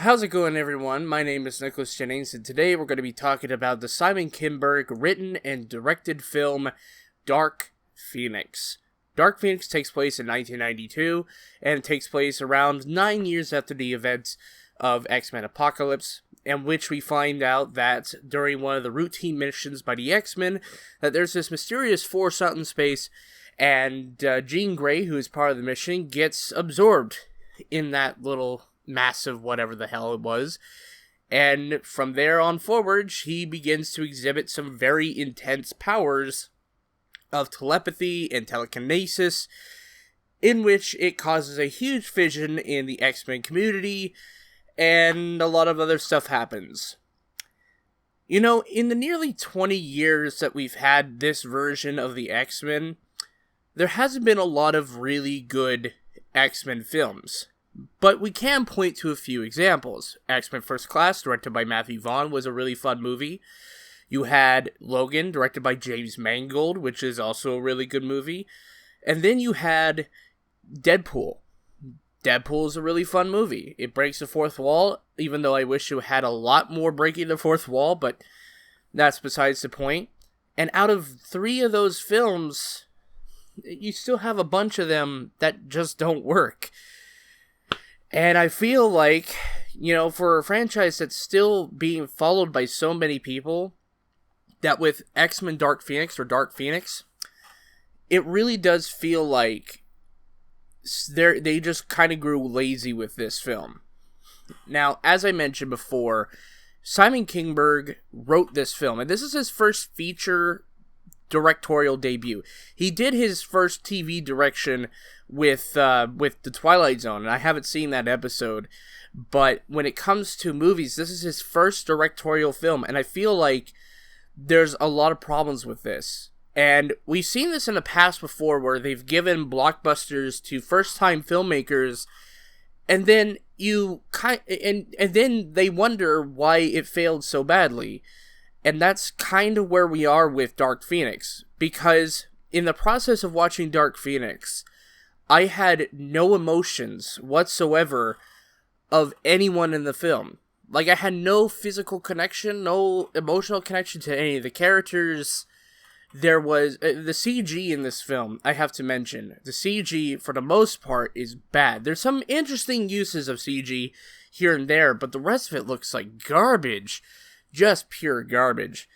How's it going, everyone? My name is Nicholas Jennings, and today we're going to be talking about the Simon Kinberg written and directed film Dark Phoenix. Dark Phoenix takes place in 1992, and it takes place around 9 years after the events of X-Men Apocalypse, in which we find out that during one of the routine missions by the X-Men, that there's this mysterious force out in space, and Jean Grey, who is part of the mission, gets absorbed in that little massive whatever the hell it was, and from there on forward, he begins to exhibit some very intense powers of telepathy and telekinesis, in which it causes a huge fission in the X-Men community, and a lot of other stuff happens. You know, in the nearly 20 years that we've had this version of the X-Men, there hasn't been a lot of really good X-Men films. But we can point to a few examples. X-Men First Class, directed by Matthew Vaughn, was a really fun movie. You had Logan, directed by James Mangold, which is also a really good movie. And then you had Deadpool. Deadpool is a really fun movie. It breaks the fourth wall, even though I wish it had a lot more breaking the fourth wall, but that's besides the point. And out of 3 of those films, you still have a bunch of them that just don't work. And I feel like, you know, for a franchise that's still being followed by so many people, that with X-Men Dark Phoenix, or Dark Phoenix, it really does feel like they just kind of grew lazy with this film. Now, as I mentioned before, Simon Kinberg wrote this film, and this is his first feature directorial debut. He did his first TV direction with The Twilight Zone, and I haven't seen that episode, but when it comes to movies, this is his first directorial film, and I feel like there's a lot of problems with this. And we've seen this in the past before, where they've given blockbusters to first-time filmmakers, and then and then they wonder why it failed so badly. And that's kind of where we are with Dark Phoenix, because in the process of watching Dark Phoenix, I had no emotions whatsoever of anyone in the film. Like, I had no physical connection, no emotional connection to any of the characters. There was the CG in this film, I have to mention. The CG, for the most part, is bad. There's some interesting uses of CG here and there, but the rest of it looks like garbage. Just pure garbage.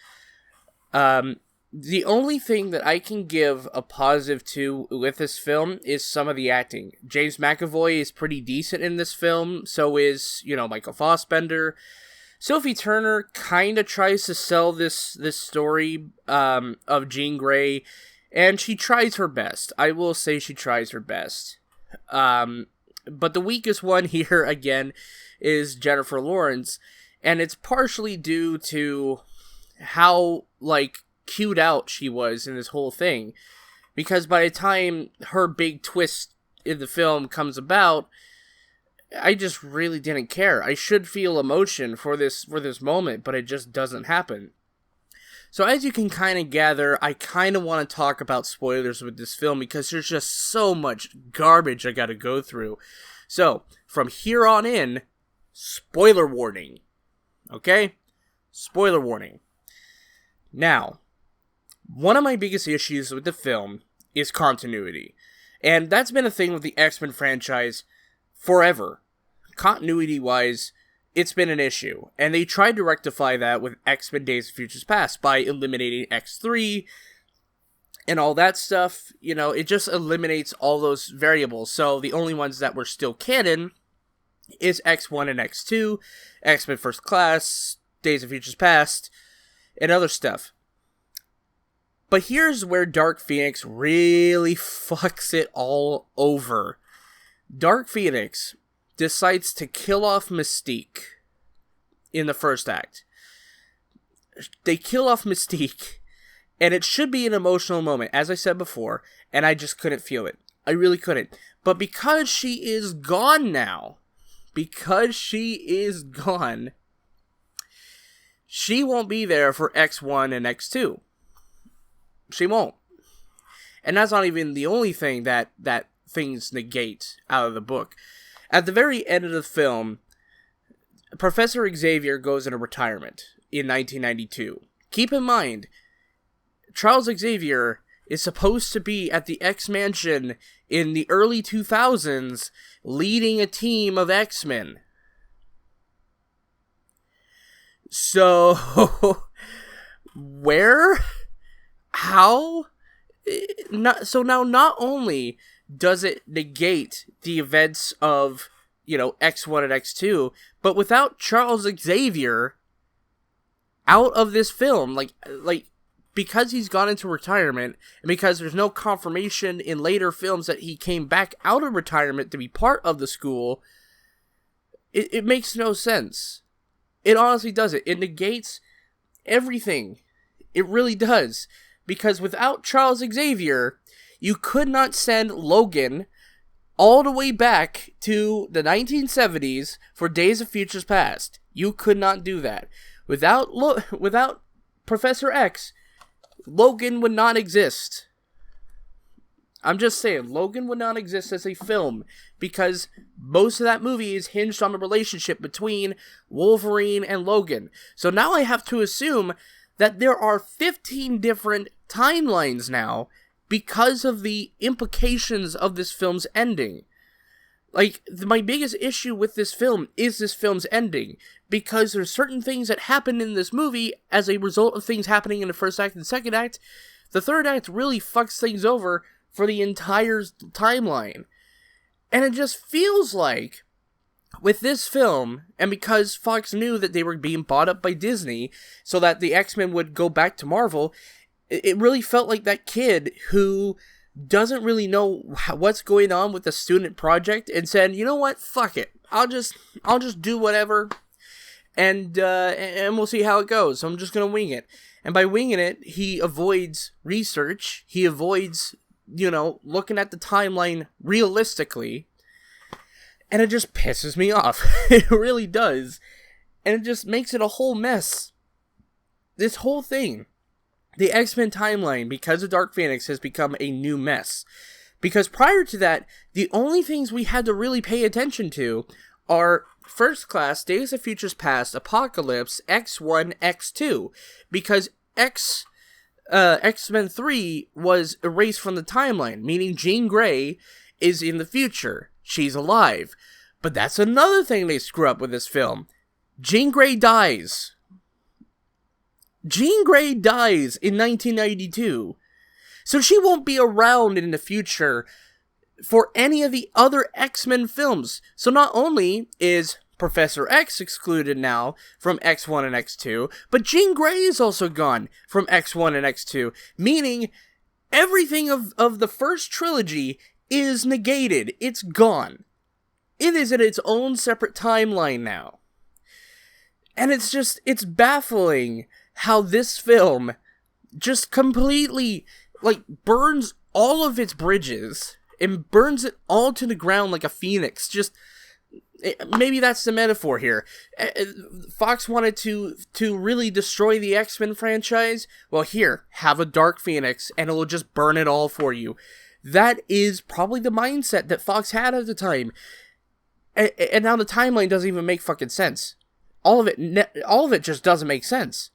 The only thing that I can give a positive to with this film is some of the acting. James McAvoy is pretty decent in this film, so is, Michael Fassbender. Sophie Turner kind of tries to sell this story of Jean Grey, and she tries her best. I will say she tries her best. But the weakest one here, again, is Jennifer Lawrence, and it's partially due to how, cued out she was in this whole thing. Because by the time her big twist in the film comes about, I just really didn't care. I should feel emotion for this moment, but it just doesn't happen. So as you can kind of gather, I kind of want to talk about spoilers with this film, because there's just so much garbage I gotta go through. So, from here on in, spoiler warning. Okay? Spoiler warning. Now, one of my biggest issues with the film is continuity. And that's been a thing with the X-Men franchise forever. Continuity-wise, it's been an issue. And they tried to rectify that with X-Men Days of Futures Past by eliminating X3 and all that stuff. It just eliminates all those variables. So the only ones that were still canon is X1 and X2, X-Men First Class, Days of Futures Past, and other stuff. But here's where Dark Phoenix really fucks it all over. Dark Phoenix decides to kill off Mystique in the first act. They kill off Mystique, and it should be an emotional moment, as I said before, and I just couldn't feel it. I really couldn't. But because she is gone now, she won't be there for X1 and X2. She won't. And that's not even the only thing that things negate out of the book. At the very end of the film, Professor Xavier goes into retirement in 1992. Keep in mind, Charles Xavier is supposed to be at the X-Mansion in the early 2000s, leading a team of X-Men. So, where? How? So now not only does it negate the events of, X1 and X2, but without Charles Xavier out of this film, like because he's gone into retirement, and because there's no confirmation in later films that he came back out of retirement to be part of the school, it makes no sense. It honestly doesn't. It negates everything. It really does. Because without Charles Xavier, you could not send Logan all the way back to the 1970s for Days of Futures Past. You could not do that. Without Professor X, Logan would not exist. I'm just saying, Logan would not exist as a film, because most of that movie is hinged on the relationship between Wolverine and Logan. So now I have to assume that there are 15 different timelines now because of the implications of this film's ending. Like, my biggest issue with this film is this film's ending, because there's certain things that happen in this movie as a result of things happening in the first act and second act. The third act really fucks things over for the entire timeline. And it just feels like, with this film, and because Fox knew that they were being bought up by Disney so that the X-Men would go back to Marvel, it really felt like that kid who doesn't really know what's going on with the student project and said, you know what, fuck it, I'll just do whatever, and we'll see how it goes. So I'm just gonna wing it. And by winging it, he avoids research, he avoids, looking at the timeline realistically, and it just pisses me off. It really does. And it just makes it a whole mess. This whole thing, the X-Men timeline, because of Dark Phoenix, has become a new mess. Because prior to that, the only things we had to really pay attention to are First Class, Days of Futures Past, Apocalypse, X1, X2. Because X-Men 3 was erased from the timeline, meaning Jean Grey is in the future. She's alive. But that's another thing they screw up with this film. Jean Grey dies. Jean Grey dies in 1992. So she won't be around in the future for any of the other X-Men films. So not only is Professor X excluded now from X1 and X2, but Jean Grey is also gone from X1 and X2, meaning everything of the first trilogy is negated. It's gone. It is in its own separate timeline now. And it's baffling how this film just completely, burns all of its bridges and burns it all to the ground like a phoenix. Maybe that's the metaphor here. Fox wanted to really destroy the X-Men franchise. Well, here, have a Dark Phoenix, and it'll just burn it all for you. That is probably the mindset that Fox had at the time. And now the timeline doesn't even make fucking sense. All of it just doesn't make sense.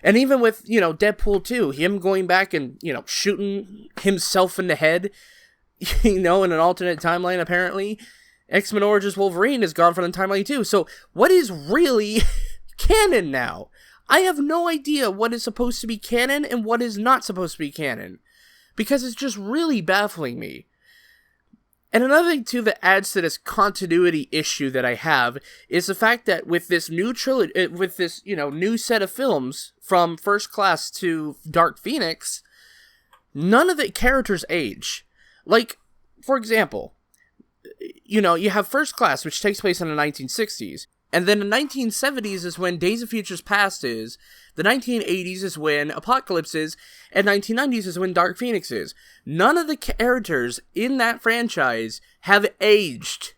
And even with, Deadpool 2, him going back and, shooting himself in the head, in an alternate timeline, apparently, X-Men Origins Wolverine is gone from the timeline too. So what is really canon now? I have no idea what is supposed to be canon and what is not supposed to be canon, because it's just really baffling me. And another thing too that adds to this continuity issue that I have is the fact that with this new trilogy, with this new set of films from First Class to Dark Phoenix, none of the characters age. Like, for example, you have First Class, which takes place in the 1960s, and then the 1970s is when Days of Futures Past is, the 1980s is when Apocalypse is, and 1990s is when Dark Phoenix is. None of the characters in that franchise have aged.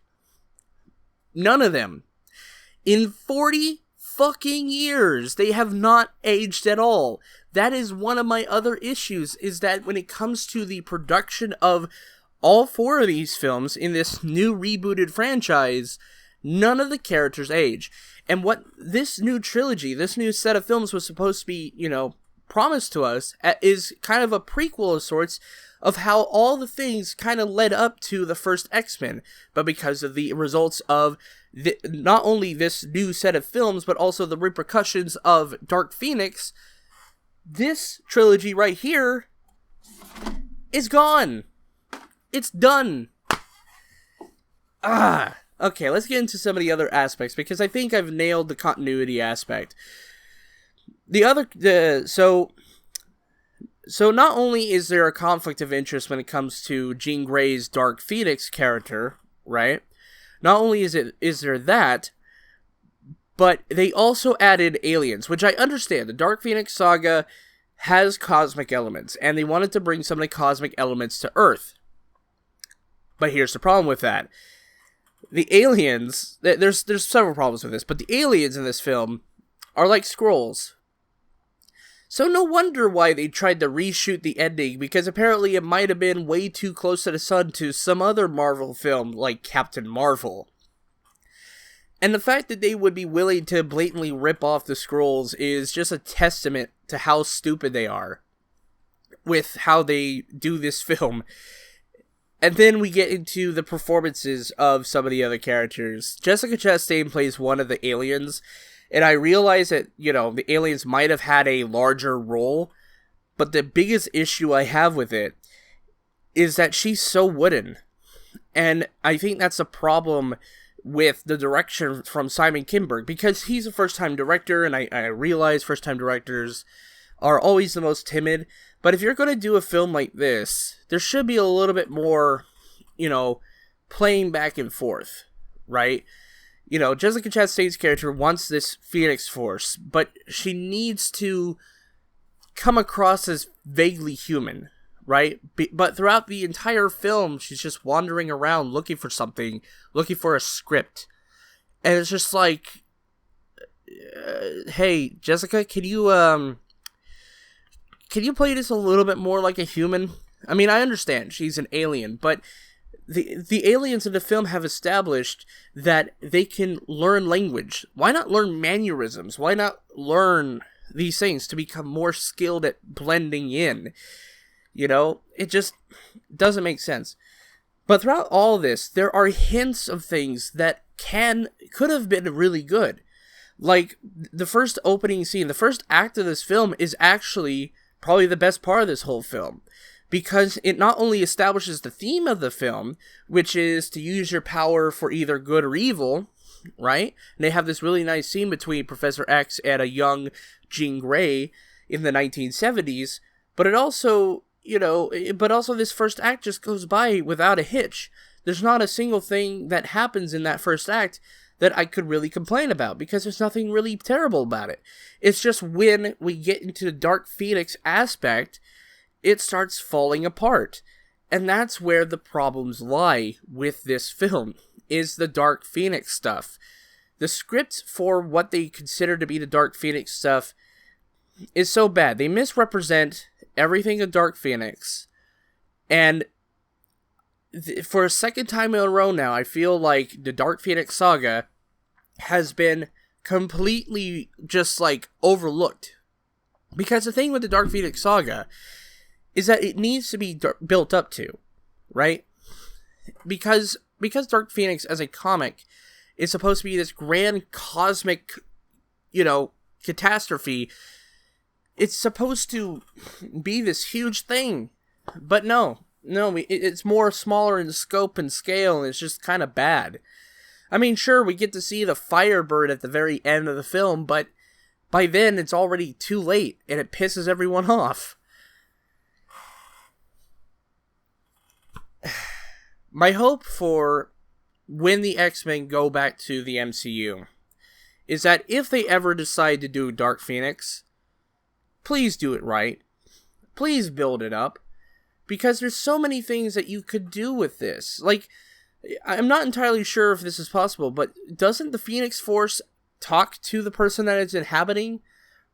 None of them. In 40 fucking years, they have not aged at all. That is one of my other issues, is that when it comes to the production of all four of these films in this new rebooted franchise, None of the characters age. And what this new trilogy, this new set of films was supposed to be, promised to us is kind of a prequel of sorts of how all the things kind of led up to the first X-Men. But because of the results of not only this new set of films, but also the repercussions of Dark Phoenix, this trilogy right here is gone. It's done. Okay, let's get into some of the other aspects, because I think I've nailed the continuity aspect. So not only is there a conflict of interest when it comes to Jean Grey's Dark Phoenix character, right? Not only is there that, but they also added aliens, which I understand. The Dark Phoenix saga has cosmic elements, and they wanted to bring some of the cosmic elements to Earth. But here's the problem with that. The aliens, there's several problems with this, but the aliens in this film are like Skrulls. So no wonder why they tried to reshoot the ending, because apparently it might have been way too close to the sun to some other Marvel film like Captain Marvel. And the fact that they would be willing to blatantly rip off the Skrulls is just a testament to how stupid they are with how they do this film. And then we get into the performances of some of the other characters. Jessica Chastain plays one of the aliens, and I realize that, the aliens might have had a larger role, but the biggest issue I have with it is that she's so wooden. And I think that's a problem with the direction from Simon Kinberg, because he's a first-time director, and I realize first-time directors are always the most timid. But if you're going to do a film like this, there should be a little bit more, playing back and forth, right? Jessica Chastain's character wants this Phoenix Force, but she needs to come across as vaguely human, right? But throughout the entire film, she's just wandering around looking for something, looking for a script. And it's just like, hey, Jessica, can you play this a little bit more like a human? I mean, I understand she's an alien, but the aliens in the film have established that they can learn language. Why not learn mannerisms? Why not learn these things to become more skilled at blending in? It just doesn't make sense. But throughout all this, there are hints of things that could have been really good. Like, the first opening scene, the first act of this film is actually probably the best part of this whole film, because it not only establishes the theme of the film, which is to use your power for either good or evil, right? And they have this really nice scene between Professor X and a young Jean Grey in the 1970s, but it also, this first act just goes by without a hitch. There's not a single thing that happens in that first act that I could really complain about, because there's nothing really terrible about it. It's just when we get into the Dark Phoenix aspect, it starts falling apart. And that's where the problems lie with this film, is the Dark Phoenix stuff. The script for what they consider to be the Dark Phoenix stuff is so bad. They misrepresent everything of Dark Phoenix, and for a second time in a row now, I feel like the Dark Phoenix saga has been completely just overlooked. Because the thing with the Dark Phoenix saga is that it needs to be built up to, right? Because Dark Phoenix as a comic is supposed to be this grand cosmic, catastrophe. It's supposed to be this huge thing, but no, it's more smaller in scope and scale, and it's just kind of bad. I mean, sure, we get to see the Firebird at the very end of the film, but by then it's already too late, and it pisses everyone off. My hope for when the X-Men go back to the MCU is that if they ever decide to do Dark Phoenix, please do it right. Please build it up. Because there's so many things that you could do with this. I'm not entirely sure if this is possible, but doesn't the Phoenix Force talk to the person that it's inhabiting?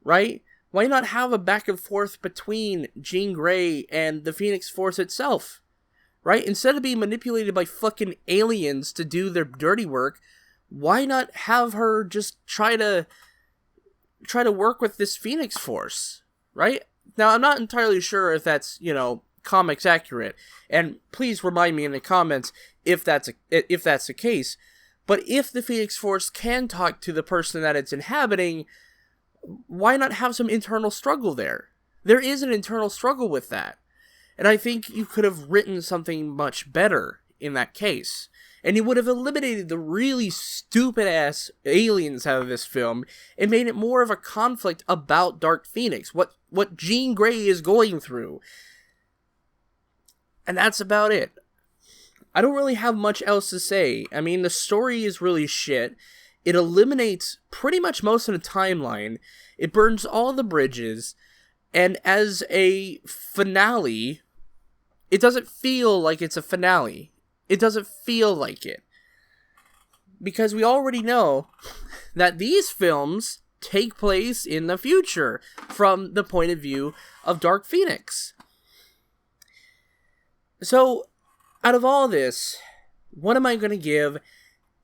Right? Why not have a back and forth between Jean Grey and the Phoenix Force itself? Right? Instead of being manipulated by fucking aliens to do their dirty work, why not have her just try to work with this Phoenix Force, right? Now, I'm not entirely sure if that's, comics accurate, and please remind me in the comments if that's the case. But if the Phoenix Force can talk to the person that it's inhabiting, why not have some internal struggle there? There is an internal struggle with that. And I think you could have written something much better in that case. And you would have eliminated the really stupid-ass aliens out of this film and made it more of a conflict about Dark Phoenix, what Jean Grey is going through. And that's about it. I don't really have much else to say. I mean, the story is really shit. It eliminates pretty much most of the timeline. It burns all the bridges. And as a finale, it doesn't feel like it's a finale. It doesn't feel like it. Because we already know that these films take place in the future from the point of view of Dark Phoenix. So, out of all this, what am I going to give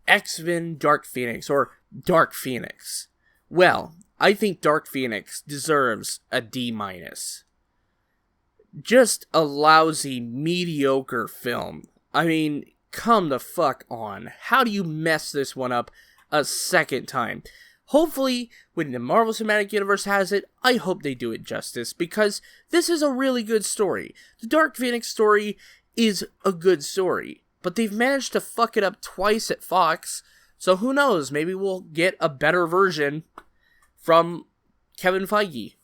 X-Men Dark Phoenix, or Dark Phoenix? Well, I think Dark Phoenix deserves a D-. Just a lousy, mediocre film. I mean, come the fuck on. How do you mess this one up a second time? Hopefully, when the Marvel Cinematic Universe has it, I hope they do it justice, because this is a really good story. The Dark Phoenix story is a good story, but they've managed to fuck it up twice at Fox, so who knows, maybe we'll get a better version from Kevin Feige.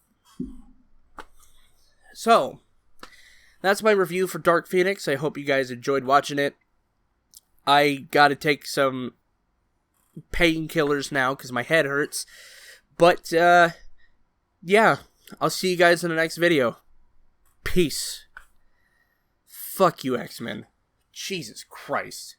So, that's my review for Dark Phoenix. I hope you guys enjoyed watching it. I gotta take some painkillers now because my head hurts. But, yeah, I'll see you guys in the next video. Peace. Fuck you, X-Men. Jesus Christ.